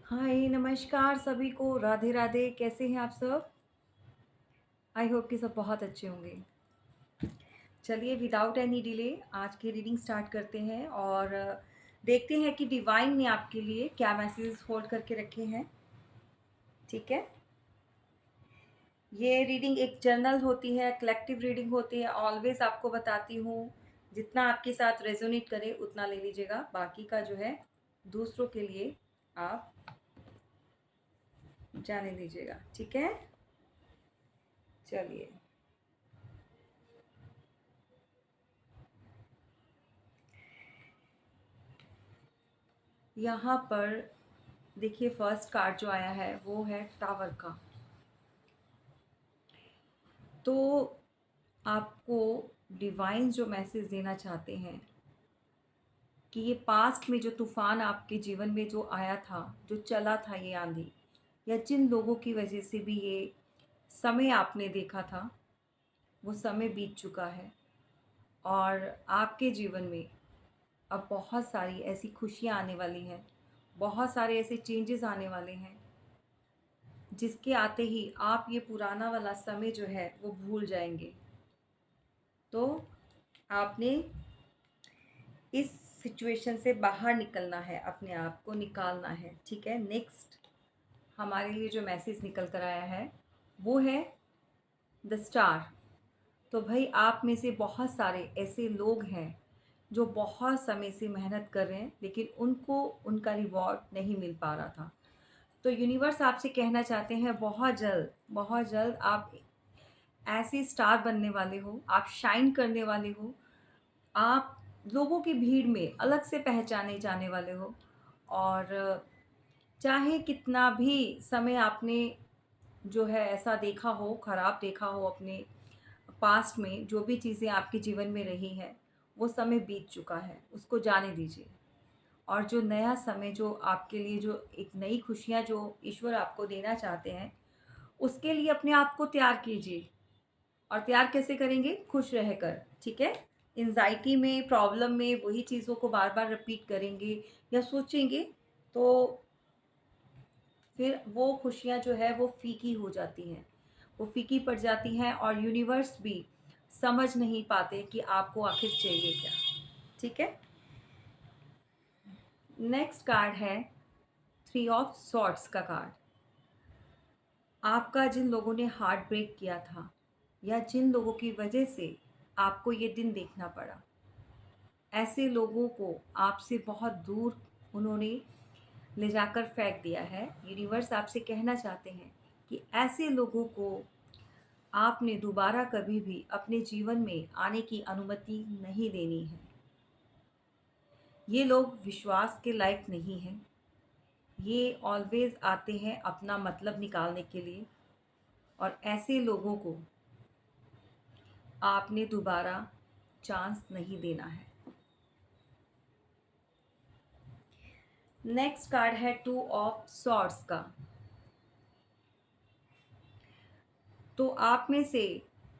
हाय नमस्कार सभी को, राधे राधे। कैसे हैं आप सब? आई होप कि सब बहुत अच्छे होंगे। चलिए विदाउट एनी डिले आज की रीडिंग स्टार्ट करते हैं और देखते हैं कि डिवाइन ने आपके लिए क्या मैसेजेस होल्ड करके रखे हैं। ठीक है, ये रीडिंग एक जर्नल होती है, कलेक्टिव रीडिंग होती है। ऑलवेज आपको बताती हूँ, जितना आपके साथ रेजोनेट करे उतना ले लीजिएगा, बाकी का जो है दूसरों के लिए आप जाने दीजिएगा। ठीक है, चलिए। यहाँ पर देखिए, फर्स्ट कार्ड जो आया है वो है टावर का। तो आपको डिवाइन जो मैसेज देना चाहते हैं कि ये पास्ट में जो तूफान आपके जीवन में जो आया था, जो चला था, ये आंधी या जिन लोगों की वजह से भी ये समय आपने देखा था, वो समय बीत चुका है। और आपके जीवन में अब बहुत सारी ऐसी खुशियाँ आने वाली हैं, बहुत सारे ऐसे चेंजेस आने वाले हैं जिसके आते ही आप ये पुराना वाला समय जो है वो भूल जाएंगे। तो आपने इस सिचुएशन से बाहर निकलना है, अपने आप को निकालना है। ठीक है, नेक्स्ट हमारे लिए जो मैसेज निकल कर आया है वो है द स्टार। तो भाई, आप में से बहुत सारे ऐसे लोग हैं जो बहुत समय से मेहनत कर रहे हैं लेकिन उनको उनका रिवॉर्ड नहीं मिल पा रहा था। तो यूनिवर्स आपसे कहना चाहते हैं, बहुत जल्द आप ऐसे स्टार बनने वाले हो, आप शाइन करने वाले हो, आप लोगों की भीड़ में अलग से पहचाने जाने वाले हो। और चाहे कितना भी समय आपने जो है ऐसा देखा हो, खराब देखा हो अपने पास्ट में, जो भी चीज़ें आपके जीवन में रही हैं वो समय बीत चुका है, उसको जाने दीजिए। और जो नया समय जो आपके लिए, जो एक नई खुशियाँ जो ईश्वर आपको देना चाहते हैं, उसके लिए अपने आप को तैयार कीजिए। और तैयार कैसे करेंगे? खुश रहकर। ठीक है, एंजाइटी में, प्रॉब्लम में वही चीज़ों को बार बार रिपीट करेंगे या सोचेंगे तो फिर वो खुशियाँ जो है वो फीकी हो जाती हैं, वो फीकी पड़ जाती हैं और यूनिवर्स भी समझ नहीं पाते कि आपको आखिर चाहिए क्या। ठीक है, नेक्स्ट कार्ड है थ्री ऑफ सॉर्ड्स का कार्ड। आपका जिन लोगों ने हार्ट ब्रेक किया था या जिन लोगों की वजह से आपको ये दिन देखना पड़ा, ऐसे लोगों को आपसे बहुत दूर उन्होंने ले जाकर फेंक दिया है। यूनिवर्स आपसे कहना चाहते हैं कि ऐसे लोगों को आपने दोबारा कभी भी अपने जीवन में आने की अनुमति नहीं देनी है। ये लोग विश्वास के लायक नहीं हैं। ये ऑलवेज आते हैं अपना मतलब निकालने के लिए, और ऐसे लोगों को आपने दोबारा चांस नहीं देना है। नेक्स्ट कार्ड है टू ऑफ सॉर्ड्स का। तो आप में से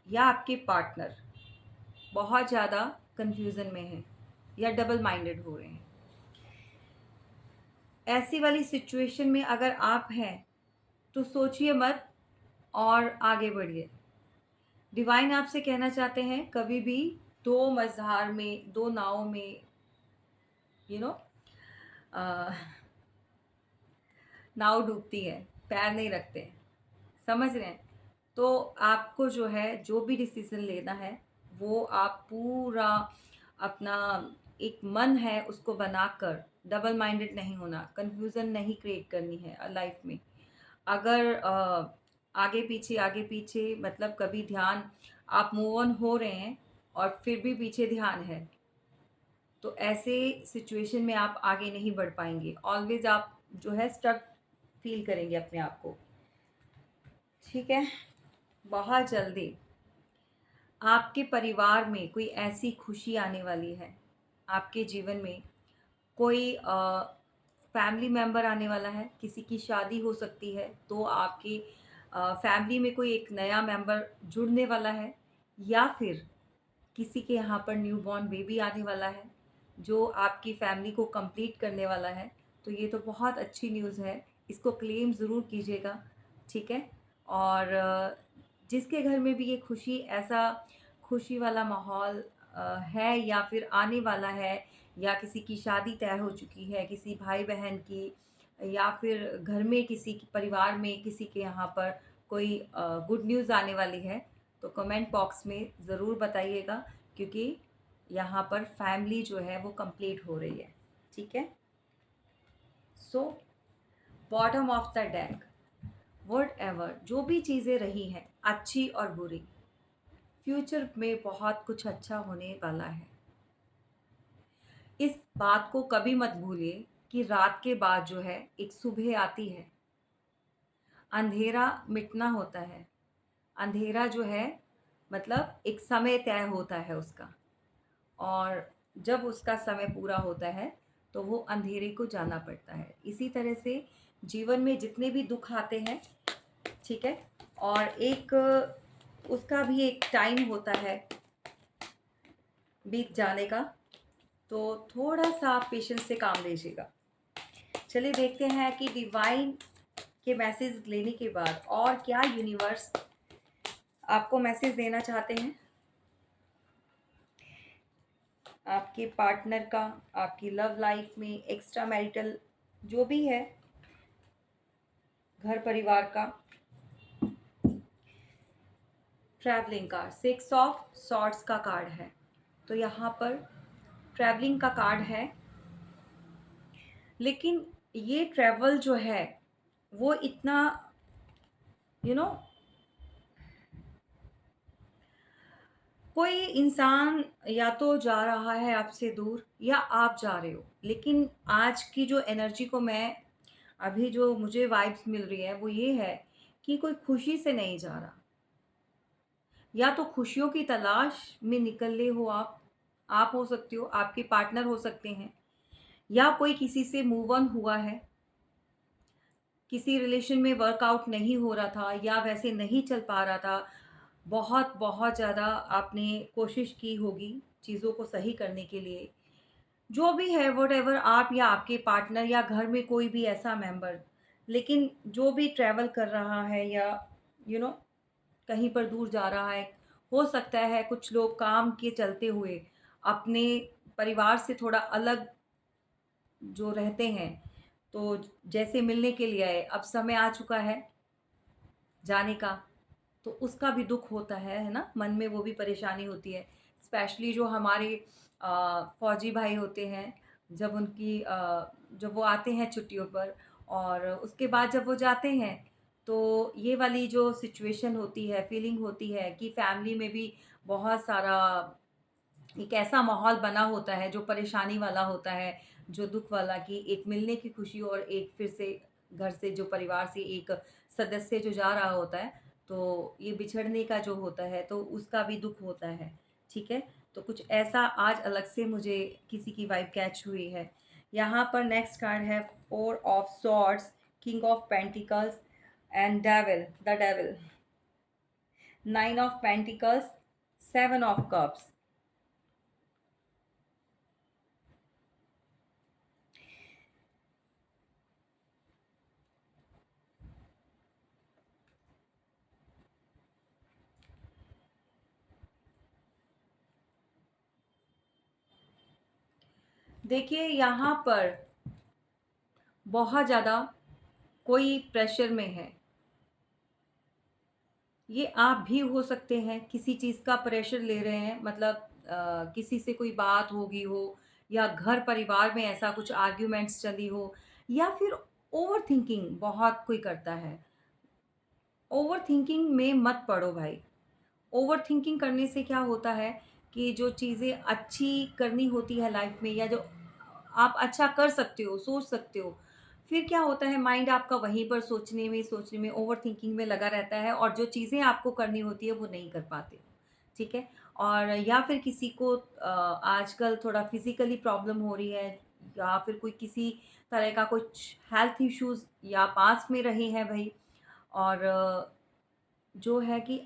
या आपके पार्टनर बहुत ज़्यादा कंफ्यूजन में है या डबल माइंडेड हो रहे हैं। ऐसी वाली सिचुएशन में अगर आप हैं तो सोचिए मत और आगे बढ़िए। डिवाइन आपसे कहना चाहते हैं, कभी भी दो मझधार में, दो नाव में, यू नो नाव डूबती है, पैर नहीं रखते। समझ रहे हैं? तो आपको जो है, जो भी डिसीजन लेना है वो आप पूरा अपना एक मन है उसको बनाकर, डबल माइंडेड नहीं होना, कंफ्यूजन नहीं क्रिएट करनी है लाइफ में। अगर आगे पीछे मतलब कभी ध्यान, आप मूव ऑन हो रहे हैं और फिर भी पीछे ध्यान है, तो ऐसे सिचुएशन में आप आगे नहीं बढ़ पाएंगे। ऑलवेज आप जो है स्टक फील करेंगे अपने आप को। ठीक है, बहुत जल्दी आपके परिवार में कोई ऐसी खुशी आने वाली है। आपके जीवन में कोई फैमिली मेंबर आने वाला है, किसी की शादी हो सकती है, तो आपकी फैमिली में कोई एक नया मेंबर जुड़ने वाला है, या फिर किसी के यहाँ पर न्यू बॉर्न बेबी आने वाला है जो आपकी फैमिली को कंप्लीट करने वाला है। तो ये तो बहुत अच्छी न्यूज़ है इसको क्लेम ज़रूर कीजिएगा, ठीक है? और जिसके घर में भी ये खुशी ऐसा खुशी वाला माहौल है या फिर आने वाला है, या किसी की शादी तय हो चुकी है, किसी भाई-बहन की, या फिर घर में किसी के परिवार में किसी के यहाँ पर कोई गुड न्यूज़ आने वाली है, तो कमेंट बॉक्स में ज़रूर बताइएगा, क्योंकि यहाँ पर फैमिली जो है वो कंप्लीट हो रही है, ठीक है? So bottom of the deck, whatever जो भी चीज़ें रही हैं अच्छी और बुरी, फ्यूचर में बहुत कुछ अच्छा होने वाला है। इस बात को कभी मत भूलिए कि रात के बाद जो है एक सुबह आती है। अंधेरा मिटना होता है। अंधेरा जो है मतलब एक समय तय होता है उसका, और जब उसका समय पूरा होता है तो वो अंधेरे को जाना पड़ता है। इसी तरह से जीवन में जितने भी दुख आते हैं, ठीक है, और एक उसका भी एक टाइम होता है बीत जाने का, तो थोड़ा सा आप पेशेंस से काम लीजिएगा। चलिए देखते हैं कि डिवाइन के मैसेज लेने के बाद और क्या यूनिवर्स आपको मैसेज देना चाहते हैं। आपके पार्टनर का, आपकी लव लाइफ में, एक्स्ट्रा मैरिटल जो भी है, घर परिवार का, ट्रैवलिंग का, 6 ऑफ सॉर्ड्स का कार्ड है। तो यहाँ पर ट्रैवलिंग का कार्ड है, लेकिन ये ट्रैवल जो है वो इतना यू नो कोई इंसान या तो जा रहा है आपसे दूर या आप जा रहे हो, लेकिन आज की जो एनर्जी को मैं अभी जो मुझे वाइब्स मिल रही है वो ये है कि कोई खुशी से नहीं जा रहा। या तो खुशियों की तलाश में निकले हो आप हो सकते हो, आपके पार्टनर हो सकते हैं, या कोई किसी से मूव ऑन हुआ है, किसी रिलेशन में वर्कआउट नहीं हो रहा था या वैसे नहीं चल पा रहा था, बहुत बहुत ज़्यादा आपने कोशिश की होगी चीज़ों को सही करने के लिए। जो भी है व्हाटएवर, आप या आपके पार्टनर या घर में कोई भी ऐसा मेंबर, लेकिन जो भी ट्रैवल कर रहा है या यू नो कहीं पर दूर जा रहा है, हो सकता है कुछ लोग काम के चलते हुए अपने परिवार से थोड़ा अलग जो रहते हैं, तो जैसे मिलने के लिए आए, अब समय आ चुका है जाने का, तो उसका भी दुख होता है ना? मन में वो भी परेशानी होती है। स्पेशली जो हमारे फ़ौजी भाई होते हैं, जब जब वो आते हैं छुट्टियों पर और उसके बाद जब वो जाते हैं, तो ये वाली जो सिचुएशन होती है, फीलिंग होती है कि फैमिली में भी बहुत सारा एक ऐसा माहौल बना होता है जो परेशानी वाला होता है, जो दुःख वाला, कि एक मिलने की खुशी और एक फिर से घर से जो परिवार से एक सदस्य जो जा रहा होता है, तो ये बिछड़ने का जो होता है तो उसका भी दुःख होता है, ठीक है? तो कुछ ऐसा आज अलग से मुझे किसी की वाइब कैच हुई है। यहाँ पर नेक्स्ट कार्ड है 4 of swords, king of pentacles and the devil, 9 of pentacles, 7 of cups. देखिए यहाँ पर बहुत ज़्यादा कोई प्रेशर में है, ये आप भी हो सकते हैं, किसी चीज़ का प्रेशर ले रहे हैं, मतलब किसी से कोई बात होगी हो, या घर परिवार में ऐसा कुछ आर्ग्यूमेंट्स चली हो, या फिर ओवर थिंकिंग बहुत कोई करता है। ओवर थिंकिंग में मत पड़ो भाई। ओवर थिंकिंग करने से क्या होता है कि जो चीज़ें अच्छी करनी होती है लाइफ में, या जो आप अच्छा कर सकते हो, सोच सकते हो, फिर क्या होता है माइंड आपका वहीं पर सोचने में ओवर थिंकिंग में लगा रहता है, और जो चीज़ें आपको करनी होती है वो नहीं कर पाते हो, ठीक है? और या फिर किसी को आजकल थोड़ा फिजिकली प्रॉब्लम हो रही है, या फिर कोई किसी तरह का कुछ हेल्थ इश्यूज या पास में रहे हैं भाई, और जो है कि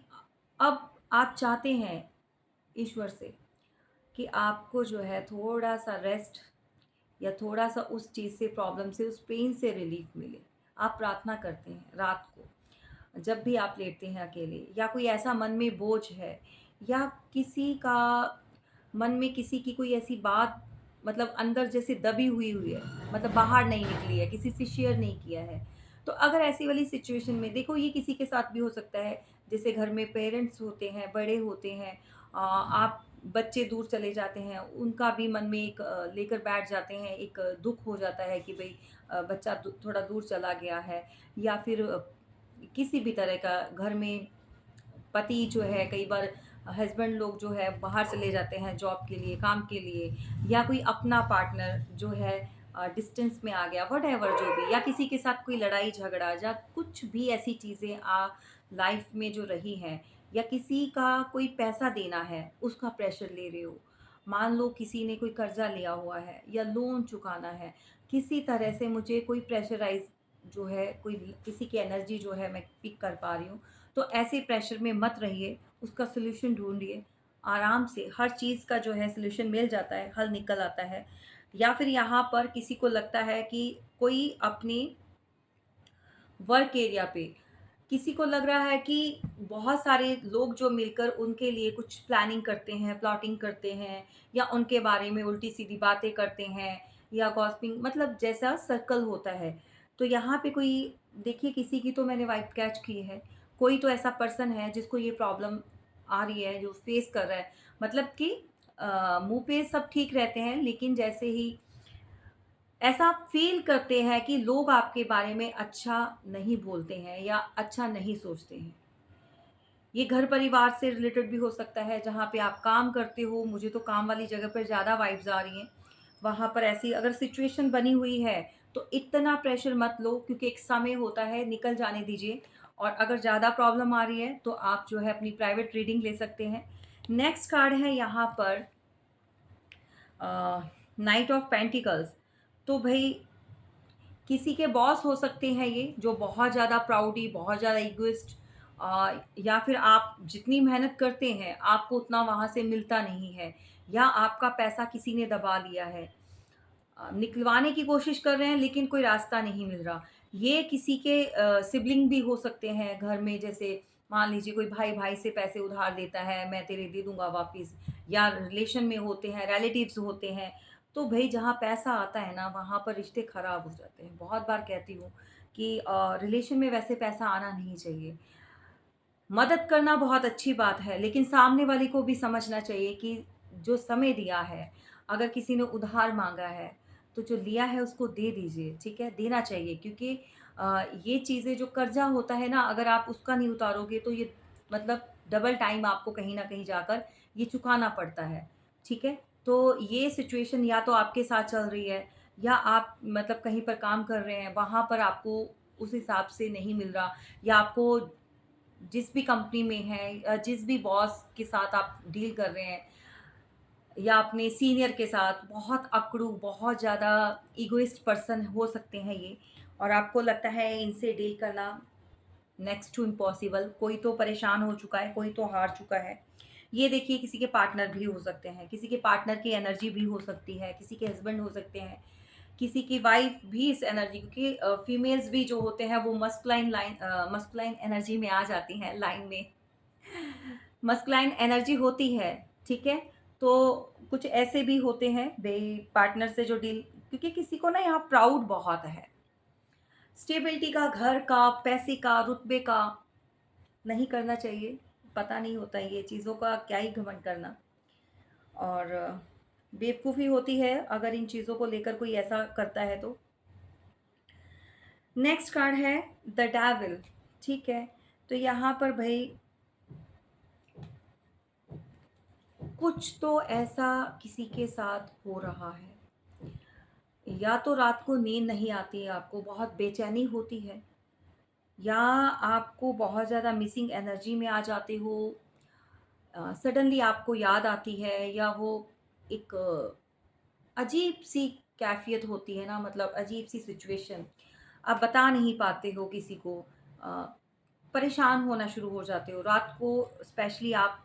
अब आप चाहते हैं ईश्वर से कि आपको जो है थोड़ा-सा रेस्ट, या थोड़ा-सा उस चीज़ से, प्रॉब्लम से, उस पेन से रिलीफ़ मिले। आप प्रार्थना करते हैं रात को, जब भी आप लेटते हैं अकेले, या कोई ऐसा मन में बोझ है, या किसी का मन में किसी की कोई ऐसी बात मतलब अंदर जैसे दबी हुई है, मतलब बाहर नहीं निकली है, किसी से शेयर नहीं किया है। तो अगर ऐसी वाली सिचुएशन में देखो, ये किसी के साथ भी हो सकता है, जैसे घर में पेरेंट्स होते हैं, बड़े होते हैं, आप बच्चे दूर चले जाते हैं, उनका भी मन में एक लेकर बैठ जाते हैं, एक दुःख हो जाता है कि भई बच्चा थोड़ा दूर चला गया है, या फिर किसी भी तरह का घर में पति जो है, कई बार हस्बैंड लोग जो है बाहर चले जाते हैं जॉब के लिए, काम के लिए, या कोई अपना पार्टनर जो है डिस्टेंस में आ गया, व्हाटएवर जो भी, या किसी के साथ कोई लड़ाई झगड़ा, या कुछ भी ऐसी चीज़ें लाइफ में जो रही हैं, या किसी का कोई पैसा देना है उसका प्रेशर ले रहे हो, मान लो किसी ने कोई कर्जा लिया हुआ है या लोन चुकाना है, किसी तरह से मुझे कोई प्रेशराइज जो है, कोई किसी की एनर्जी जो है मैं पिक कर पा रही हूँ, तो ऐसे प्रेशर में मत रहिए, उसका सॉल्यूशन ढूँढिए। आराम से हर चीज़ का जो है सॉल्यूशन मिल जाता है, हल निकल आता है। या फिर यहाँ पर किसी को लगता है कि कोई अपनी वर्क एरिया पे किसी को लग रहा है कि बहुत सारे लोग जो मिलकर उनके लिए कुछ प्लानिंग करते हैं, प्लॉटिंग करते हैं, या उनके बारे में उल्टी-सीधी बातें करते हैं, या गॉसिपिंग, मतलब जैसा सर्कल होता है। तो यहाँ पे कोई देखिए, किसी की तो मैंने वाइब कैच की है। कोई तो ऐसा पर्सन है जिसको ये प्रॉब्लम आ रही है, जो फेस कर रहा है। मतलब कि मुँह पे सब ठीक रहते हैं, लेकिन जैसे ही ऐसा फ़ील करते हैं कि लोग आपके बारे में अच्छा नहीं बोलते हैं या अच्छा नहीं सोचते हैं। ये घर परिवार से रिलेटेड भी हो सकता है, जहाँ पे आप काम करते हो, मुझे तो काम वाली जगह पर ज़्यादा वाइब्स आ रही हैं। वहाँ पर ऐसी अगर सिचुएशन बनी हुई है, तो इतना प्रेशर मत लो, क्योंकि एक समय होता है, निकल जाने दीजिए। और अगर ज़्यादा प्रॉब्लम आ रही है, तो आप जो है अपनी प्राइवेट रीडिंग ले सकते हैं। नेक्स्ट कार्ड है यहाँ पर नाइट ऑफ पेंटिकल्स। तो भई किसी के बॉस हो सकते हैं ये, जो बहुत ज़्यादा प्राउडी, बहुत ज़्यादा इगोइस्ट, या फिर आप जितनी मेहनत करते हैं, आपको उतना वहाँ से मिलता नहीं है, या आपका पैसा किसी ने दबा लिया है। निकलवाने की कोशिश कर रहे हैं, लेकिन कोई रास्ता नहीं मिल रहा। ये किसी के सिबलिंग भी हो सकते हैं घर में, जैसे मान लीजिए कोई भाई-भाई से पैसे उधार लेता है, मैं तेरे दे दूँगा वापिस, या रिलेशन में होते हैं, रिलेटिव्स होते हैं। तो भई जहाँ पैसा आता है ना, वहाँ पर रिश्ते खराब हो जाते हैं। बहुत बार कहती हूँ कि रिलेशन में वैसे पैसा आना नहीं चाहिए। मदद करना बहुत अच्छी बात है, लेकिन सामने वाले को भी समझना चाहिए कि जो समय दिया है, अगर किसी ने उधार माँगा है, तो जो लिया है उसको दे दीजिए, ठीक है? देना चाहिए, क्योंकि ये चीज़ें जो कर्ज़ा होता है ना, अगर आप उसका नहीं उतारोगे, तो ये मतलब डबल टाइम आपको कहीं न कहीं जाकर ये चुकाना पड़ता है, ठीक है? तो ये सिचुएशन या तो आपके साथ चल रही है, या आप मतलब कहीं पर काम कर रहे हैं, वहाँ पर आपको उस हिसाब से नहीं मिल रहा, या आपको जिस भी कंपनी में हैं, जिस भी बॉस के साथ आप डील कर रहे हैं, या अपने सीनियर के साथ बहुत अकड़ू, बहुत ज़्यादा इगोइस्ट पर्सन हो सकते हैं ये, और आपको लगता है इनसे डील करना नेक्स्ट टू इम्पॉसिबल। कोई तो परेशान हो चुका है, कोई तो हार चुका है। ये देखिए, किसी के पार्टनर भी हो सकते हैं, किसी के पार्टनर की एनर्जी भी हो सकती है, किसी के हस्बैंड हो सकते हैं, किसी की वाइफ भी इस एनर्जी, क्योंकि फीमेल्स भी जो होते हैं वो मस्कुलाइन एनर्जी में आ जाती हैं लाइन में। मस्कुलाइन एनर्जी होती है, ठीक है? तो कुछ ऐसे भी होते हैं भई पार्टनर से जो डील, क्योंकि किसी को ना यहाँ प्राउड बहुत है। स्टेबिलिटी का, घर का, पैसे का, रुतबे का नहीं करना चाहिए। पता नहीं होता ये चीज़ों का क्या ही घमंड करना, और बेवकूफ़ी होती है अगर इन चीज़ों को लेकर कोई ऐसा करता है तो। नेक्स्ट कार्ड है द डेविल, ठीक है? तो यहाँ पर भई कुछ तो ऐसा किसी के साथ हो रहा है। या तो रात को नींद नहीं आती है, आपको बहुत बेचैनी होती है, या आपको बहुत ज़्यादा मिसिंग एनर्जी में आ जाते हो, सडनली आपको याद आती है, या वो एक अजीब-सी कैफ़ियत होती है ना, मतलब अजीब-सी सिचुएशन, आप बता नहीं पाते हो किसी को, अ, परेशान होना शुरू हो जाते हो। रात को स्पेशली आप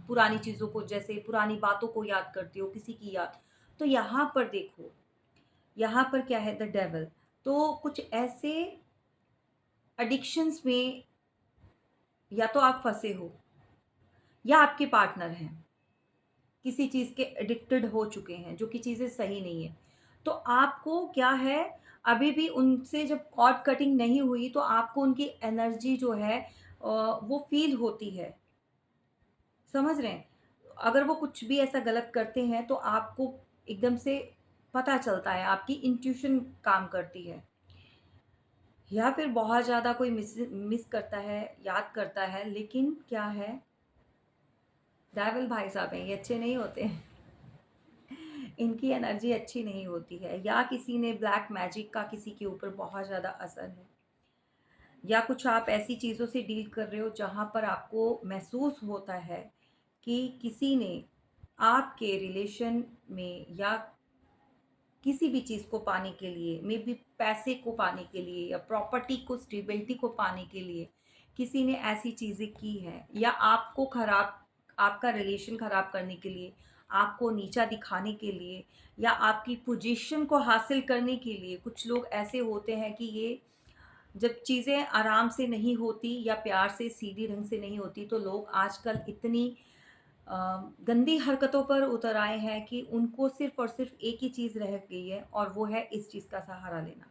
पुरानी चीज़ों को, जैसे पुरानी बातों को याद करते हो, किसी की याद। तो यहाँ पर देखो, यहाँ पर क्या है द डेविल। तो कुछ ऐसे एडिक्शंस में या तो आप फँसे हो या आपके पार्टनर हैं, किसी चीज़ के एडिक्टेड हो चुके हैं, जो कि चीज़ें सही नहीं है। तो आपको क्या है, अभी भी उनसे जब कॉर्ड कटिंग नहीं हुई तो आपको उनकी एनर्जी जो है वो फ़ील होती है। समझ रहे हैं? अगर वो कुछ भी ऐसा गलत करते हैं तो आपको एकदम से पता चलता है, आपकी इंट्यूशन काम करती है। या फिर बहुत ज़्यादा कोई मिस करता है, याद करता है, लेकिन क्या है, डेविल भाई साहब हैं, ये अच्छे नहीं होते हैं। इनकी एनर्जी अच्छी नहीं होती है, या किसी ने ब्लैक मैजिक का किसी के ऊपर बहुत ज़्यादा असर है, या कुछ आप ऐसी चीज़ों से डील कर रहे हो जहाँ पर आपको महसूस होता है कि किसी ने आपके रिलेशन में या किसी भी चीज़ को पाने के लिए, मे बी पैसे को पाने के लिए या प्रॉपर्टी को, स्टेबिलिटी को पाने के लिए किसी ने ऐसी चीज़ें की हैं, या आपको खराब, आपका रिलेशन खराब करने के लिए, आपको नीचा दिखाने के लिए, या आपकी पोजीशन को हासिल करने के लिए। कुछ लोग ऐसे होते हैं कि ये जब चीज़ें आराम से नहीं होती या प्यार से सीधी ढंग से नहीं होती तो लोग आजकल इतनी अ, गंदी हरकतों पर उतर आए हैं कि उनको सिर्फ़ और सिर्फ़ एक ही चीज़ रह गई है, और वो है इस चीज़ का सहारा लेना।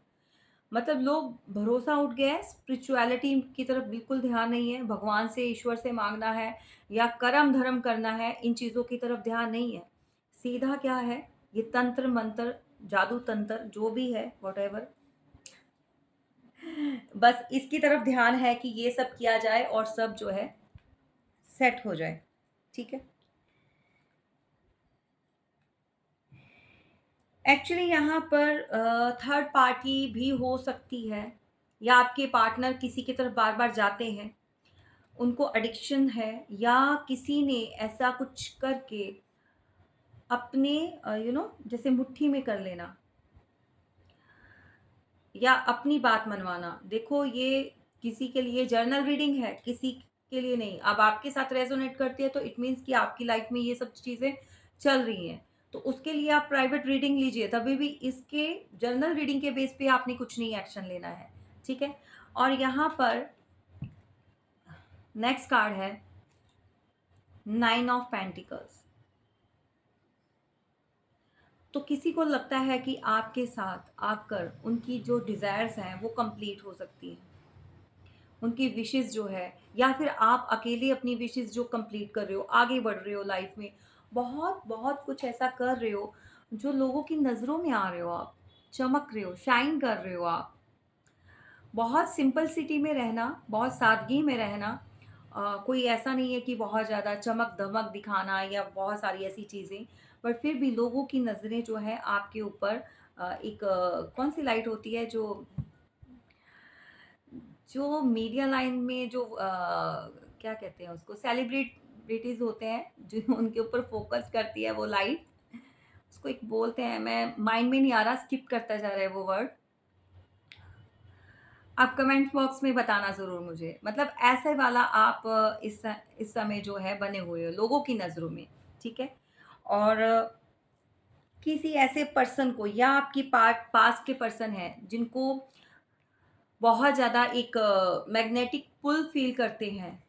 मतलब लोग, भरोसा उठ गया है, स्पिरिचुअलिटी की तरफ बिल्कुल ध्यान नहीं है, भगवान से, ईश्वर से माँगना है या कर्म-धर्म करना है, इन चीज़ों की तरफ ध्यान नहीं है। सीधा क्या है, ये तंत्र-मंत्र, जादू-तंत्र जो भी है, व्हाटएवर, बस इसकी तरफ ध्यान है कि ये सब किया जाए और सब जो है सेट हो जाए। ठीक है? एक्चुअली यहाँ पर थर्ड पार्टी भी हो सकती है, या आपके पार्टनर किसी की तरफ बार-बार जाते हैं, उनको एडिक्शन है, या किसी ने ऐसा कुछ करके अपने जैसे मुट्ठी में कर लेना या अपनी बात मनवाना। देखो, ये किसी के लिए जर्नल रीडिंग है, किसी के लिए नहीं। अब आपके साथ रेज़ोनेट करती है तो इट मीन्स कि आपकी लाइफ़ में ये सब चीज़ें चल रही हैं। तो उसके लिए आप प्राइवेट रीडिंग लीजिए, तभी भी इसके जर्नल रीडिंग के बेस पे आपने कुछ नहीं एक्शन लेना है, ठीक है? और यहाँ पर नेक्स्ट कार्ड है 9 ऑफ पेंटिकल्स। तो किसी को लगता है कि आपके साथ आकर उनकी जो डिज़ायर्स हैं वो कंप्लीट हो सकती हैं। उनकी विशेज़ जो है, या फिर आप अकेले अपनी विशेज़ जो कंप्लीट कर रहे हो, आगे बढ़ रहे हो लाइफ में, बहुत कुछ ऐसा कर रहे हो जो लोगों की नज़रों में आ रहे हो आप, चमक रहे हो, शाइन कर रहे हो आप। बहुत सिंपलिसिटी में रहना, बहुत सादगी में रहना, कोई ऐसा नहीं है कि बहुत ज़्यादा चमक-धमक दिखाना या बहुत सारी ऐसी चीज़ें, बट फिर भी लोगों की नज़रें जो हैं आपके ऊपर, एक कौन-सी लाइट होती है जो जो मीडिया लाइन में जो क्या कहते हैं उसको, सेलिब्रिटीज़ होते हैं, जो उनके ऊपर फ़ोकस करती है वो लाइट, उसको एक बोलते हैं, मैं माइंड में नहीं आ रहा, स्किप करता जा रहा है वो वर्ड। आप कमेंट बॉक्स में बताना ज़रूर मुझे। मतलब ऐसे वाला आप इस समय जो है बने हुए हो लोगों की नज़रों में, ठीक है? और किसी ऐसे पर्सन को, या आपकी पास के पर्सन हैं जिनको बहुत ज़्यादा एक मैग्नेटिक पुल फ़ील करते हैं।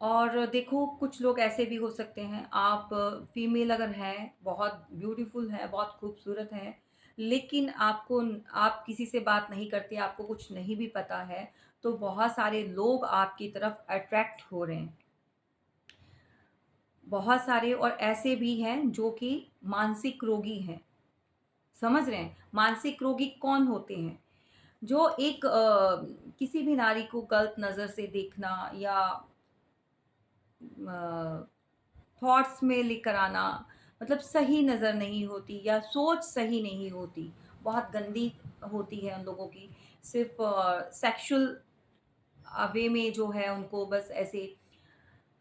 और देखो, कुछ लोग ऐसे भी हो सकते हैं, आप फीमेल अगर हैं, बहुत ब्यूटीफुल हैं, बहुत खूबसूरत हैं, लेकिन आप किसी से बात नहीं करते, आपको कुछ नहीं भी पता है, तो बहुत सारे लोग आपकी तरफ अट्रैक्ट हो रहे हैं। बहुत सारे और ऐसे भी हैं जो कि मानसिक रोगी हैं। समझ रहे हैं? मानसिक रोगी कौन होते हैं? जो एक किसी भी नारी को गलत नज़र से देखना, या थॉट्स में लेकर आना, मतलब सही नज़र नहीं होती या सोच सही नहीं होती, बहुत गंदी होती है उन लोगों की। सिर्फ़ सेक्सुअल वे में जो है उनको बस ऐसे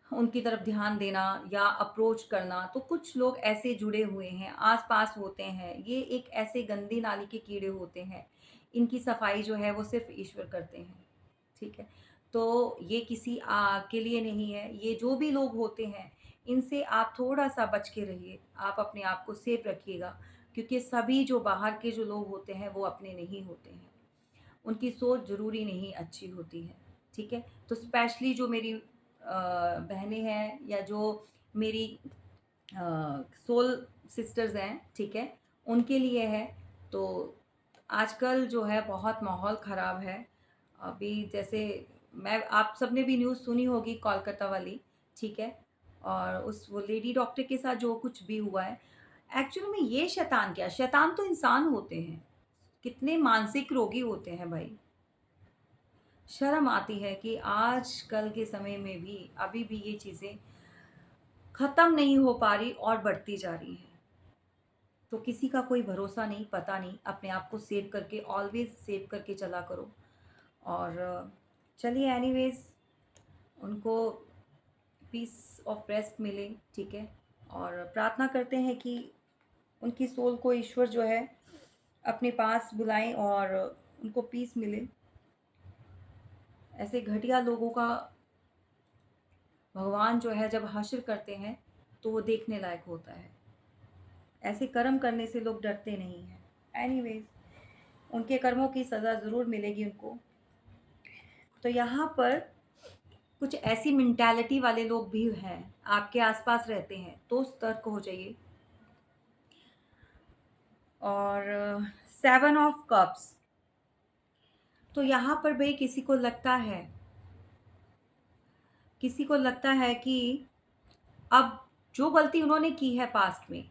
उनकी तरफ ध्यान देना या अप्रोच करना। तो कुछ लोग ऐसे जुड़े हुए हैं, आस-पास होते हैं। ये एक ऐसे गंदी नाली के कीड़े होते हैं। इनकी सफाई जो है वो सिर्फ़ ईश्वर करते हैं। ठीक है? तो ये किसी के लिए नहीं है। ये जो भी लोग होते हैं, इनसे आप थोड़ा-सा बच के रहिए। आप अपने आप को सेफ रखिएगा, क्योंकि सभी जो बाहर के जो लोग होते हैं, वो अपने नहीं होते हैं। उनकी सोच ज़रूरी नहीं अच्छी होती है, ठीक है? तो स्पेशली जो मेरी बहनें हैं या जो मेरी सोल सिस्टर्स हैं, ठीक है? उनके लिए है। तो आजकल जो है बहुत माहौल ख़राब है। अभी जैसे मैं आप सबने भी न्यूज़ सुनी होगी कोलकाता वाली, ठीक है? और उस वो लेडी डॉक्टर के साथ जो कुछ भी हुआ है, एक्चुअली में ये शैतान क्या, शैतान तो इंसान होते हैं। कितने मानसिक रोगी होते हैं भाई। शर्म आती है कि आजकल के समय में भी अभी भी ये चीज़ें ख़त्म नहीं हो पा रही और बढ़ती जा रही हैं। तो किसी का कोई भरोसा नहीं, पता नहीं, अपने आप को सेव करके ऑलवेज़ सेव करके चला करो। और चलिए एनीवेज़ उनको पीस ऑफ रेस्ट मिले, ठीक है? और प्रार्थना करते हैं कि उनकी सोल को ईश्वर जो है अपने पास बुलाएँ और उनको पीस मिले। ऐसे घटिया लोगों का भगवान जो है जब हश्र करते हैं तो वो देखने लायक होता है। ऐसे कर्म करने से लोग डरते नहीं हैं। एनीवेज़ उनके कर्मों की सज़ा ज़रूर मिलेगी उनको। तो यहाँ पर कुछ ऐसी मेंटालिटी वाले लोग भी हैं, आपके आस-पास रहते हैं, तो सतर्क हो जाइए। और 7 ऑफ कप्स, तो यहाँ पर भई किसी को लगता है कि अब जो गलती उन्होंने की है पास्ट में,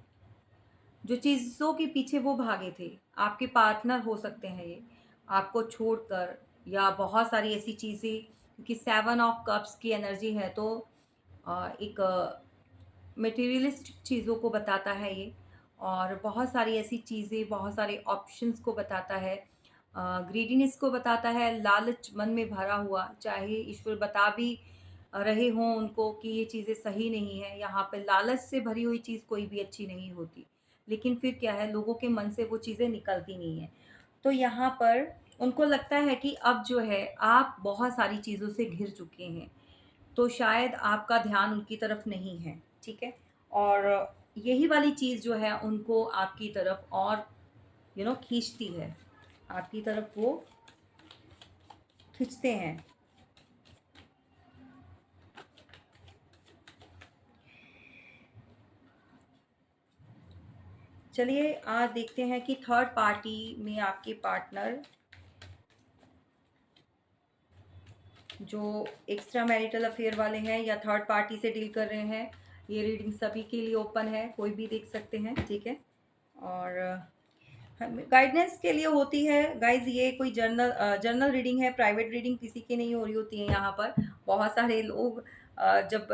जो चीज़ों के पीछे वो भागे थे, आपके पार्टनर हो सकते हैं ये, आपको छोड़कर, या बहुत सारी ऐसी चीज़ें, क्योंकि 7 ऑफ कप्स की एनर्जी है तो एक मटेरियलिस्टिक चीज़ों को बताता है ये। और बहुत सारी ऐसी चीज़ें, बहुत सारे ऑप्शंस को बताता है, ग्रीडीनेस को बताता है, लालच मन में भरा हुआ, चाहे ईश्वर बता भी रहे हों उनको कि ये चीज़ें सही नहीं है। यहाँ पे लालच से भरी हुई चीज़ कोई भी अच्छी नहीं होती, लेकिन फिर क्या है, लोगों के मन से वो चीज़ें निकलती नहीं है। तो यहाँ पर उनको लगता है कि अब जो है आप बहुत सारी चीज़ों से घिर चुके हैं, तो शायद आपका ध्यान उनकी तरफ नहीं है, ठीक है? और यही वाली चीज़ जो है उनको आपकी तरफ और खींचती है, आपकी तरफ वो खींचते हैं। चलिए आज देखते हैं कि थर्ड पार्टी में आपके पार्टनर जो एक्स्ट्रा मैरिटल अफेयर वाले हैं या थर्ड पार्टी से डील कर रहे हैं, ये रीडिंग सभी के लिए ओपन है, कोई भी देख सकते हैं, ठीक है? और गाइडेंस के लिए होती है गाइज, ये कोई जर्नल रीडिंग है, प्राइवेट रीडिंग किसी की नहीं हो रही होती है। यहाँ पर बहुत सारे लोग जब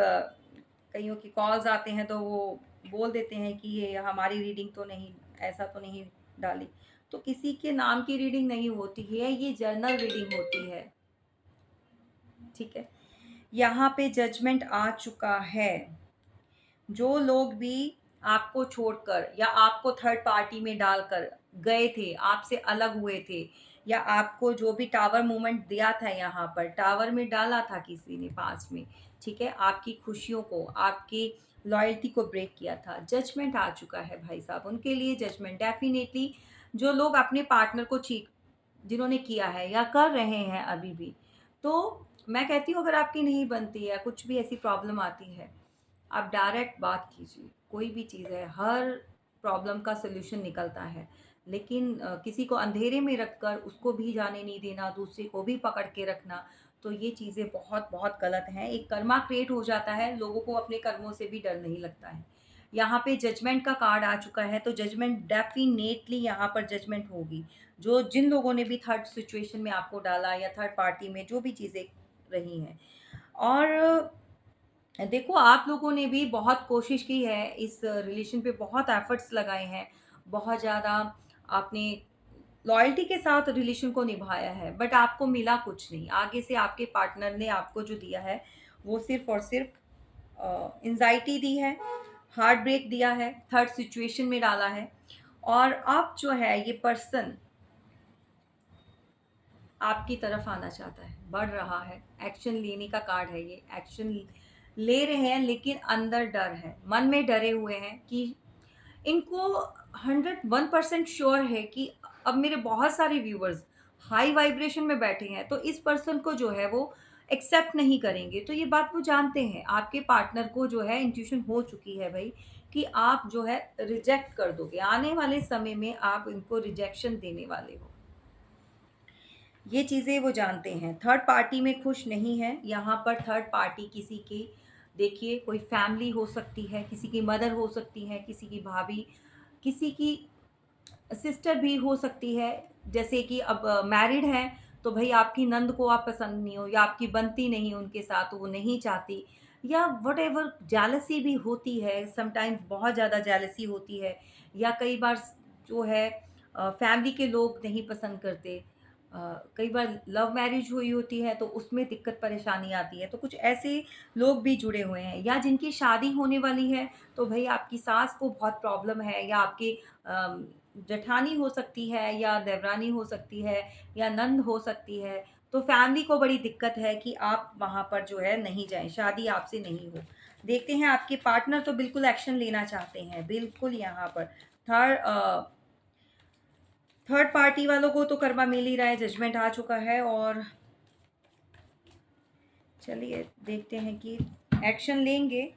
कईयों की कॉल्स आते हैं तो वो बोल देते हैं कि ये हमारी रीडिंग तो नहीं, ऐसा तो नहीं डाली। तो किसी के नाम की रीडिंग नहीं होती है, ये जर्नल रीडिंग होती है, ठीक है? यहाँ पे जजमेंट आ चुका है। जो लोग भी आपको छोड़कर या आपको थर्ड पार्टी में डालकर गए थे, आपसे अलग हुए थे, या आपको जो भी टावर मूवमेंट दिया था, यहाँ पर टावर में डाला था किसी ने पास में, ठीक है? आपकी खुशियों को, आपकी लॉयल्टी को ब्रेक किया था। जजमेंट आ चुका है भाई साहब, उनके लिए जजमेंट डेफ़िनेटली। जो लोग अपने पार्टनर को चीट जिन्होंने किया है या कर रहे हैं अभी भी, तो मैं कहती हूँ अगर आपकी नहीं बनती है, कुछ भी ऐसी प्रॉब्लम आती है, आप डायरेक्ट बात कीजिए। कोई भी चीज़ है, हर प्रॉब्लम का सॉल्यूशन निकलता है, लेकिन किसी को अंधेरे में रखकर उसको भी जाने नहीं देना, दूसरे को भी पकड़ के रखना, तो ये चीज़ें बहुत बहुत गलत हैं। एक कर्मा क्रिएट हो जाता है, लोगों को अपने कर्मों से भी डर नहीं लगता है। यहाँ पे जजमेंट का कार्ड आ चुका है, तो जजमेंट डेफ़िनेटली यहाँ पर जजमेंट होगी। जो जिन लोगों ने भी थर्ड सिचुएशन में आपको डाला या थर्ड पार्टी में जो भी चीज़ें रही हैं, और देखो आप लोगों ने भी बहुत कोशिश की है, इस रिलेशन पे बहुत एफर्ट्स लगाए हैं, बहुत ज़्यादा आपने लॉयल्टी के साथ रिलेशन को निभाया है, बट आपको मिला कुछ नहीं। आगे से आपके पार्टनर ने आपको जो दिया है वो सिर्फ़ और सिर्फ़ एंग्ज़ायटी दी है, हार्ट ब्रेक दिया है, थर्ड सिचुएशन में डाला है। और अब जो है ये पर्सन आपकी तरफ आना चाहता है, बढ़ रहा है, एक्शन लेने का कार्ड है ये, एक्शन ले रहे हैं, लेकिन अंदर डर है, मन में डरे हुए हैं कि इनको 101% श्योर है कि अब मेरे बहुत सारे व्यूअर्स हाई वाइब्रेशन में बैठे हैं, तो इस पर्सन को जो है वो एक्सेप्ट नहीं करेंगे। तो ये बात वो जानते हैं, आपके पार्टनर को जो है इंट्यूशन हो चुकी है भाई कि आप जो है रिजेक्ट कर दोगे, आने वाले समय में आप इनको रिजेक्शन देने वाले हो। ये चीज़ें वो जानते हैं। थर्ड पार्टी में खुश नहीं है। यहाँ पर थर्ड पार्टी किसी की, देखिए कोई फैमिली हो सकती है, किसी की मदर हो सकती है, किसी की भाभी, किसी की सिस्टर भी हो सकती है। जैसे कि अब मैरिड हैं, तो भई आपकी नंद को आप पसंद नहीं हो या आपकी बनती नहीं उनके साथ, वो नहीं चाहती, या व्हाटएवर जेलसी भी होती है, समटाइम्स बहुत ज़्यादा जेलसी होती है, या कई बार जो है फैमिली के लोग नहीं पसंद करते। कई बार लव मैरिज हुई होती है तो उसमें दिक्कत परेशानी आती है। तो कुछ ऐसे लोग भी जुड़े हुए हैं, या जिनकी शादी होने वाली है, तो भई आपकी सास को बहुत प्रॉब्लम है, या आपके जेठानी हो सकती है, या देवरानी हो सकती है, या नंद हो सकती है। तो फैमिली को बड़ी दिक्कत है कि आप वहाँ पर जो है नहीं जाएँ, शादी आपसे नहीं हो। देखते हैं आपके पार्टनर तो बिल्कुल एक्शन लेना चाहते हैं, बिल्कुल यहाँ पर। थर्ड पार्टी वालों को तो कर्मा मिल ही रहा है, जजमेंट आ चुका है, और चलिए देखते हैं कि एक्शन लेंगे।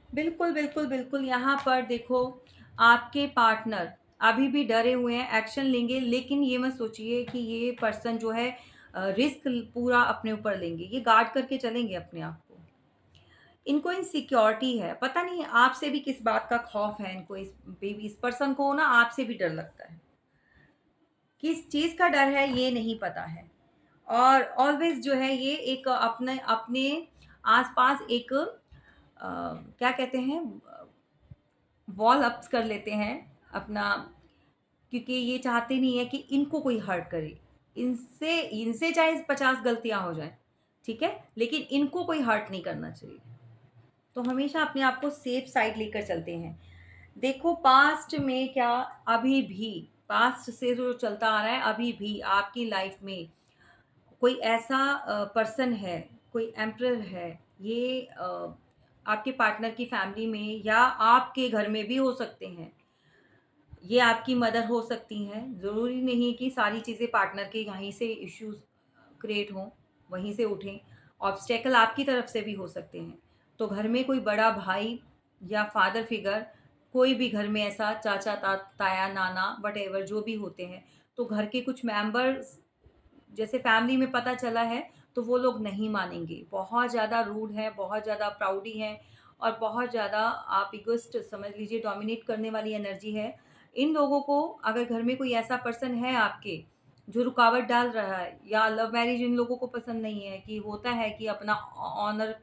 बिल्कुल, बिल्कुल, बिल्कुल। यहाँ पर देखो, आपके पार्टनर अभी भी डरे हुए हैं, एक्शन लेंगे, लेकिन ये मत सोचिए कि ये पर्सन जो है रिस्क पूरा अपने ऊपर लेंगे। ये गार्ड करके चलेंगे अपने आप को। इनको इनसिक्योरिटी है, पता नहीं आपसे भी किस बात का खौफ है इनको, इस पर्सन को ना आपसे भी डर लगता है। किस चीज़ का डर है ये नहीं पता है। और ऑलवेज़ जो है ये एक अपने अपने आस-पास एक क्या कहते हैं, वॉल अप्स कर लेते हैं अपना, क्योंकि ये चाहते नहीं है कि इनको कोई हर्ट करे। इनसे इनसे चाहे 50 गलतियाँ हो जाएँ, ठीक है? लेकिन इनको कोई हर्ट नहीं करना चाहिए। तो हमेशा अपने आप को सेफ साइड लेकर चलते हैं। देखो पास्ट में क्या, अभी भी पास्ट से जो चलता आ रहा है, अभी भी आपकी लाइफ में कोई ऐसा पर्सन है, कोई एम्परर है, ये आपके पार्टनर की फैमिली में या आपके घर में भी हो सकते हैं। ये आपकी मदर हो सकती हैं। ज़रूरी नहीं कि सारी चीज़ें पार्टनर के यहीं से इश्यूज़ क्रिएट हों, वहीं से उठें। ऑब्स्टेकल आपकी तरफ से भी हो सकते हैं। तो घर में कोई बड़ा भाई या फादर फिगर, कोई भी घर में ऐसा चाचा, ताया, नाना व्हाटएवर जो भी होते हैं, तो घर के कुछ मेंबर्स जैसे फैमिली में पता चला है, तो वो लोग नहीं मानेंगे। बहुत ज़्यादा रूड हैं, बहुत ज़्यादा प्राउडी हैं, और बहुत ज़्यादा आप इगोइस्ट समझ लीजिए, डोमिनेट करने वाली एनर्जी है। इन लोगों को, अगर घर में कोई ऐसा पर्सन है आपके जो रुकावट डाल रहा है, या लव मैरिज इन लोगों को पसंद नहीं है, कि होता है कि अपना ऑनर,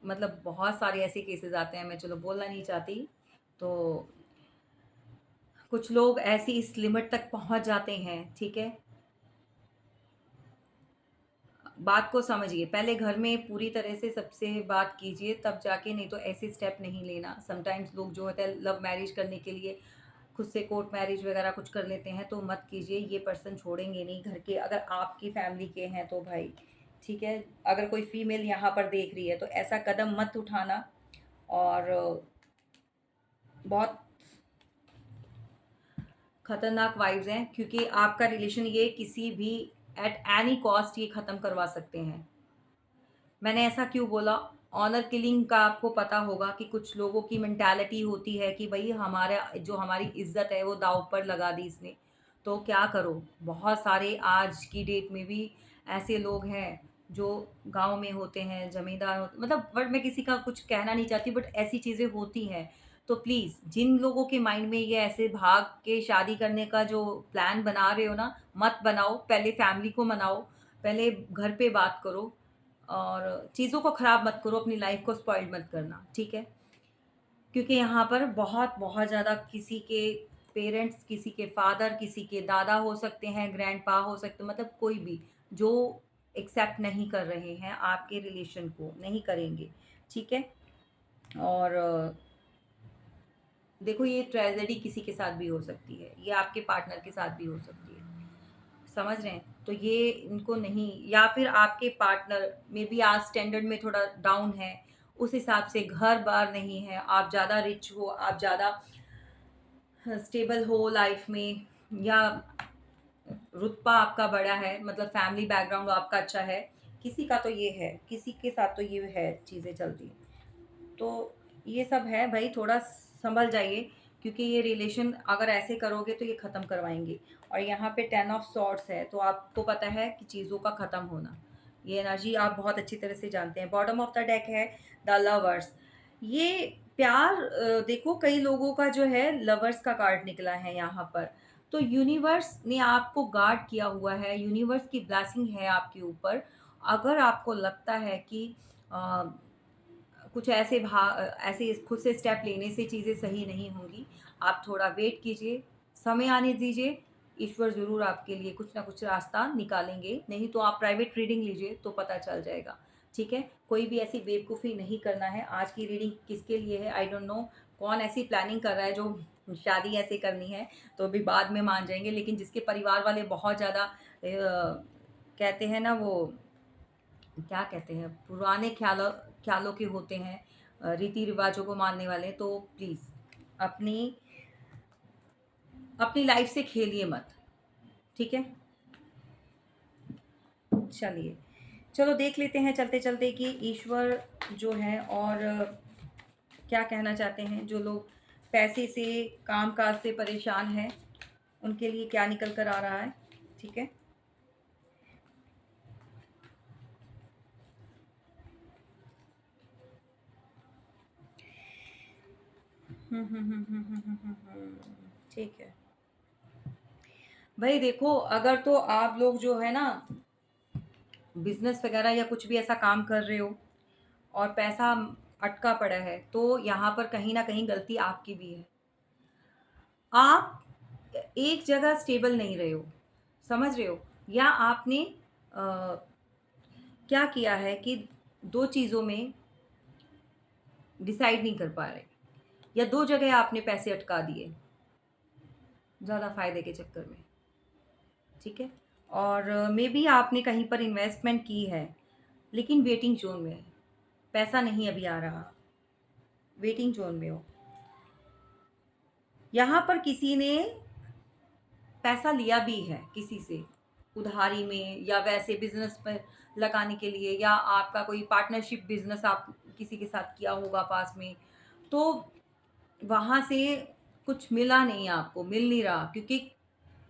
मतलब बहुत सारे ऐसे केसेस आते हैं, मैं चलो बोलना नहीं चाहती। तो कुछ लोग ऐसी इस लिमिट तक पहुंच जाते हैं, ठीक है? बात को समझिए, पहले घर में पूरी तरह से सबसे बात कीजिए, तब जाके, नहीं तो ऐसे स्टेप नहीं लेना। समटाइम्स लोग जो होता है लव मैरिज करने के लिए खुद से कोर्ट मैरिज वगैरह कुछ कर लेते हैं, तो मत कीजिए। ये पर्सन छोड़ेंगे नहीं घर के, अगर आपकी फैमिली के हैं तो भाई, ठीक है? अगर कोई फीमेल यहाँ पर देख रही है तो ऐसा कदम मत उठाना। और बहुत खतरनाक वाइब्स हैं, क्योंकि आपका रिलेशन ये किसी भी एट एनी कॉस्ट ये ख़त्म करवा सकते हैं। मैंने ऐसा क्यों बोला? ऑनर किलिंग का आपको पता होगा कि कुछ लोगों की मेंटालिटी होती है कि भई हमारा जो हमारी इज़्ज़त है वो दाँव पर लगा दी इसने, तो क्या करो? बहुत सारे आज की डेट में भी ऐसे लोग हैं जो गाँव में होते हैं, ज़मींदार होते, मतलब बट मैं किसी का कुछ कहना नहीं चाहती, बट ऐसी चीज़ें होती हैं। तो प्लीज़ जिन लोगों के माइंड में ये ऐसे भाग के शादी करने का जो प्लान बना रहे हो ना, मत बनाओ। पहले फैमिली को मनाओ, पहले घर पे बात करो, और चीज़ों को ख़राब मत करो, अपनी लाइफ को स्पॉइल मत करना, ठीक है? क्योंकि यहाँ पर बहुत बहुत ज़्यादा किसी के पेरेंट्स, किसी के फादर, किसी के दादा हो सकते हैं, ग्रैंडपा हो सकते, मतलब कोई भी जो एक्सेप्ट नहीं कर रहे हैं आपके रिलेशन को, नहीं करेंगे, ठीक है? और देखो ये ट्रेजेडी किसी के साथ भी हो सकती है, ये आपके पार्टनर के साथ भी हो सकती है, समझ रहे हैं? तो ये इनको नहीं, या फिर आपके पार्टनर में भी आज स्टैंडर्ड में थोड़ा डाउन है, उस हिसाब से घर-बार नहीं है, आप ज़्यादा रिच हो, आप ज़्यादा स्टेबल हो लाइफ में, या रुतबा आपका बड़ा है, मतलब फैमिली बैकग्राउंड आपका अच्छा है, किसी का तो ये है, किसी के साथ तो ये है चीज़ें चलती। तो ये सब है भाई, थोड़ा संभल जाइए, क्योंकि ये रिलेशन अगर ऐसे करोगे तो ये ख़त्म करवाएंगे। और यहाँ पे 10 ऑफ सॉर्ड्स है, तो आपको पता है कि चीज़ों का ख़त्म होना, ये एनर्जी आप बहुत अच्छी तरह से जानते हैं। बॉटम ऑफ द डेक है द लवर्स। ये प्यार, देखो कई लोगों का जो है लवर्स का कार्ड निकला है यहाँ पर। तो यूनिवर्स ने आपको गार्ड किया हुआ है, यूनिवर्स की ब्लेसिंग है आपके ऊपर। अगर आपको लगता है कि अ, कुछ ऐसे खुद से स्टेप लेने से चीज़ें सही नहीं होंगी, आप थोड़ा वेट कीजिए, समय आने दीजिए, ईश्वर ज़रूर आपके लिए कुछ ना कुछ रास्ता निकालेंगे, नहीं तो आप प्राइवेट रीडिंग लीजिए तो पता चल जाएगा, ठीक है? कोई भी ऐसी बेवकूफ़ी नहीं करना है। आज की रीडिंग किसके लिए है आई डोंट नो, कौन ऐसी प्लानिंग कर रहा है जो शादी ऐसे करनी है, तो अभी बाद में मान जाएँगे, लेकिन जिसके परिवार वाले बहुत ज़्यादा कहते हैं ना वो, क्या कहते हैं, पुराने ख्यालों के होते हैं, रीति रिवाजों को मानने वाले, तो प्लीज़ अपनी अपनी लाइफ से खेलिए मत, ठीक है? चलिए, चलो देख लेते हैं चलते चलते कि ईश्वर जो है और क्या कहना चाहते हैं। जो लोग पैसे से, काम काज से परेशान हैं, उनके लिए क्या निकल कर आ रहा है, ठीक है? ठीक है भाई, देखो अगर तो आप लोग जो है ना बिजनेस वगैरह या कुछ भी ऐसा काम कर रहे हो और पैसा अटका पड़ा है, तो यहाँ पर कहीं ना कहीं गलती आपकी भी है। आप एक जगह स्टेबल नहीं रहे हो, समझ रहे हो? या आपने क्या किया है कि दो चीज़ों में डिसाइड नहीं कर पा रहे, या दो जगह आपने पैसे अटका दिए ज़्यादा फायदे के चक्कर में, ठीक है? और मे बी आपने कहीं पर इन्वेस्टमेंट की है, लेकिन वेटिंग जोन में है, पैसा नहीं अभी आ रहा, वेटिंग जोन में हो। यहाँ पर किसी ने पैसा लिया भी है किसी से उधारी में, या वैसे बिजनेस पर लगाने के लिए, या आपका कोई पार्टनरशिप बिजनेस आप किसी के साथ किया होगा पास में, तो वहाँ से कुछ मिला नहीं, आपको मिल नहीं रहा, क्योंकि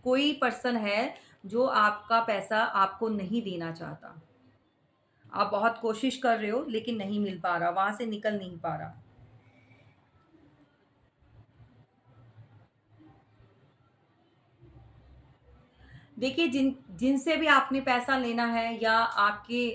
कोई पर्सन है जो आपका पैसा आपको नहीं देना चाहता। आप बहुत कोशिश कर रहे हो लेकिन नहीं मिल पा रहा, वहाँ से निकल नहीं पा रहा। देखिए, जिनसे भी आपने पैसा लेना है या आपके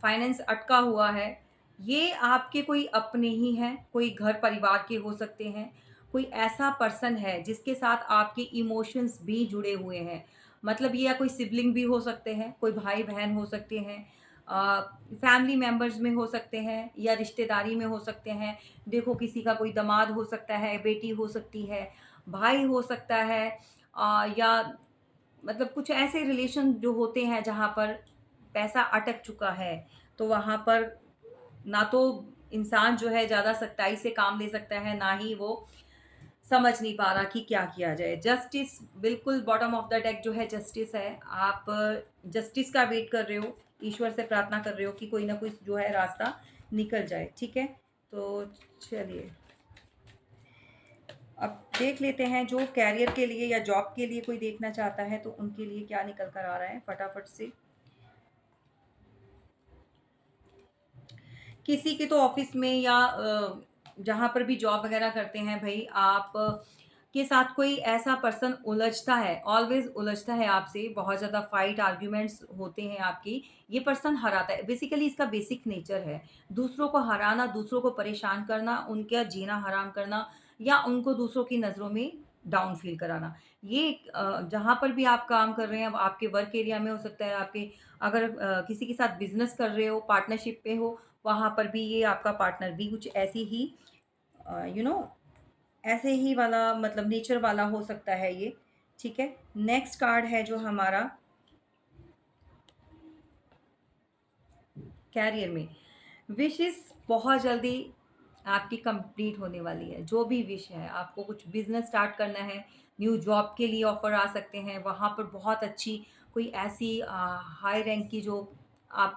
फाइनेंस अटका हुआ है, ये आपके कोई अपने ही हैं, कोई घर परिवार के हो सकते हैं, कोई ऐसा पर्सन है जिसके साथ आपके इमोशंस भी जुड़े हुए हैं। मतलब ये या कोई सिबलिंग भी हो सकते हैं, कोई भाई-बहन हो सकते हैं, फैमिली मेंबर्स में हो सकते हैं, या रिश्तेदारी में हो सकते हैं। देखो किसी का कोई दामाद हो सकता है, बेटी हो सकती है, भाई हो सकता है, या मतलब कुछ ऐसे रिलेशन जो होते हैं जहाँ पर पैसा अटक चुका है, तो वहाँ पर ना तो इंसान जो है ज़्यादा सख्ताई से काम ले सकता है, ना ही वो समझ नहीं पा रहा कि क्या किया जाए। जस्टिस, बिल्कुल बॉटम ऑफ द डेक जो है जस्टिस है। आप जस्टिस का वेट कर रहे हो, ईश्वर से प्रार्थना कर रहे हो कि कोई ना कोई जो है रास्ता निकल जाए, ठीक है? तो चलिए, अब देख लेते हैं जो कैरियर के लिए या जॉब के लिए कोई देखना चाहता है, तो उनके लिए क्या निकल कर आ रहा है फटाफट से। किसी के तो ऑफिस में या जहाँ पर भी जॉब वगैरह करते हैं भाई, आप के साथ कोई ऐसा पर्सन उलझता है, ऑलवेज उलझता है आपसे, बहुत ज़्यादा फाइट आर्ग्यूमेंट्स होते हैं आपकी। ये पर्सन हराता है, बेसिकली इसका बेसिक नेचर है दूसरों को हराना, दूसरों को परेशान करना, उनका जीना हराम करना, या उनको दूसरों की नज़रों में डाउन फील कराना। ये जहाँ पर भी आप काम कर रहे हैं, आपके वर्क एरिया में हो सकता है, आपके अगर किसी के साथ बिजनेस कर रहे हो, पार्टनरशिप पे हो, वहाँ पर भी ये आपका पार्टनर भी कुछ ऐसी ही यू नो ऐसे ही वाला मतलब नेचर वाला हो सकता है ये, ठीक है? नेक्स्ट कार्ड है जो हमारा कैरियर में विशेस बहुत जल्दी आपकी कंप्लीट होने वाली है। जो भी विश है, आपको कुछ बिजनेस स्टार्ट करना है, न्यू जॉब के लिए ऑफर आ सकते हैं, वहाँ पर बहुत अच्छी कोई ऐसी हाई रैंक की जो आप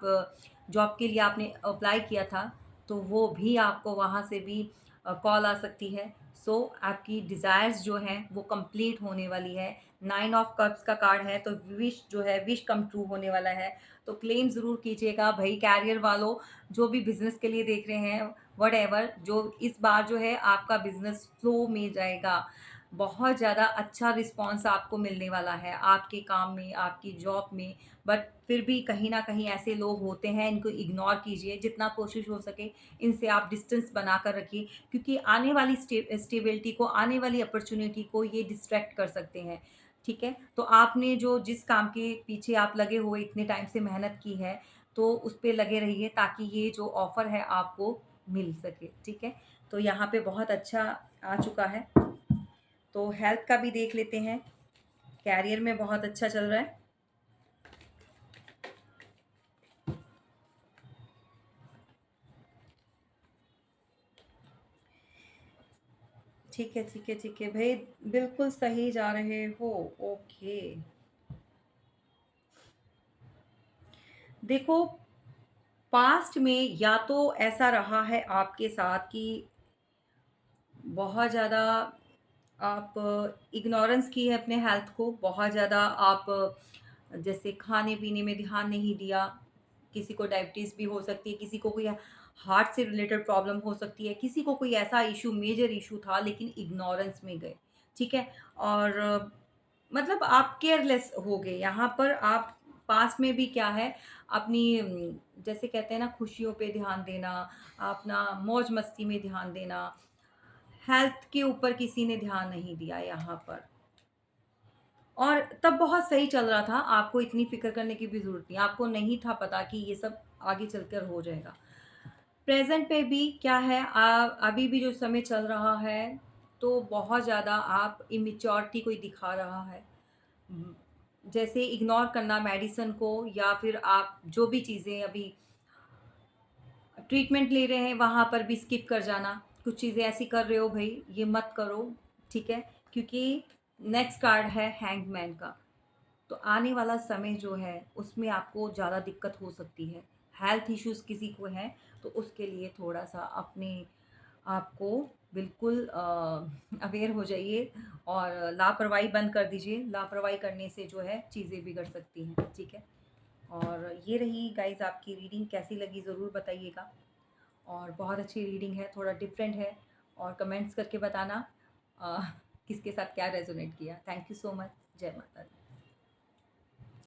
जॉब के लिए आपने अप्लाई किया था, तो वो भी आपको वहाँ से भी कॉल आ सकती है। सो आपकी डिज़ायर्स जो हैं वो कंप्लीट होने वाली है। 9 ऑफ कप्स का कार्ड है, तो विश जो है विश कम ट्रू होने वाला है। तो क्लेम ज़रूर कीजिएगा भाई कैरियर वालों, जो भी बिज़नेस के लिए देख रहे हैं, व्हाटएवर, जो इस बार जो है आपका बिज़नेस फ्लो में जाएगा। बहुत ज़्यादा अच्छा रिस्पॉन्स आपको मिलने वाला है आपके काम में, आपकी जॉब में। बट फिर भी कहीं न कहीं ऐसे लोग होते हैं, इनको इग्नोर कीजिए, जितना कोशिश हो सके इनसे आप डिस्टेंस बना कर रखिए, क्योंकि आने वाली स्टेबिलिटी को, आने वाली अपॉर्च्युनिटी को ये डिस्ट्रैक्ट कर सकते हैं। ठीक है? तो आपने जो जिस काम के पीछे आप लगे हुए इतने टाइम से मेहनत की है, तो उस पे लगे रहिए ताकि ये जो ऑफ़र है आपको मिल सके। ठीक है? तो यहाँ पे बहुत अच्छा आ चुका है। तो हेल्थ का भी देख लेते हैं। कैरियर में बहुत अच्छा चल रहा है। ठीक है, ठीक है, ठीक है भई, बिल्कुल सही जा रहे हो। ओके। देखो, पास्ट में या तो ऐसा रहा है आपके साथ कि बहुत ज़्यादा आप इग्नोरेंस की है अपने हेल्थ को, बहुत ज़्यादा आप जैसे खाने-पीने में ध्यान नहीं दिया। किसी को डायबिटीज़ भी हो सकती है, किसी को कोई हार्ट से रिलेटेड प्रॉब्लम हो सकती है, किसी को कोई ऐसा इश्यू, मेजर इश्यू था लेकिन इग्नोरेंस में गए, ठीक है? और मतलब आप केयरलेस हो गए। यहाँ पर आप पास में भी क्या है, अपनी जैसे कहते हैं ना, खुशियों पे ध्यान देना, अपना मौज-मस्ती में ध्यान देना, हेल्थ के ऊपर किसी ने ध्यान नहीं दिया यहाँ पर। और तब बहुत सही चल रहा था, आपको इतनी फ़िक्र करने की भी ज़रूरत नहीं, आपको नहीं था पता कि ये सब आगे चलकर हो जाएगा। प्रेज़ेंट पे भी क्या है, अभी भी जो समय चल रहा है, तो बहुत ज़्यादा आप इमैच्योरिटी कोई दिखा रहा है। उम, जैसे इग्नोर करना मेडिसिन को, या फिर आप जो भी चीज़ें अभी ट्रीटमेंट ले रहे हैं, वहाँ पर भी स्किप कर जाना। कुछ चीज़ें ऐसी कर रहे हो भई, ये मत करो, ठीक है? क्योंकि नेक्स्ट कार्ड है हैंगमैन का। तो आने वाला समय जो है, उसमें आपको ज़्यादा दिक्कत हो सकती है। हेल्थ इश्यूज़ किसी को हैं, तो उसके लिए थोड़ा-सा अपने आप को बिल्कुल अवेयर हो जाइए और लापरवाही बंद कर दीजिए। लापरवाही करने से जो है चीज़ें बिगड़ सकती हैं, ठीक है? और ये रही गाइज़ आपकी रीडिंग, कैसी लगी ज़रूर बताइएगा। और बहुत अच्छी रीडिंग है, थोड़ा डिफरेंट है, और कमेंट्स करके बताना अ, किसके साथ क्या रेज़ोनेट किया। Thank you so much. जय माता दी।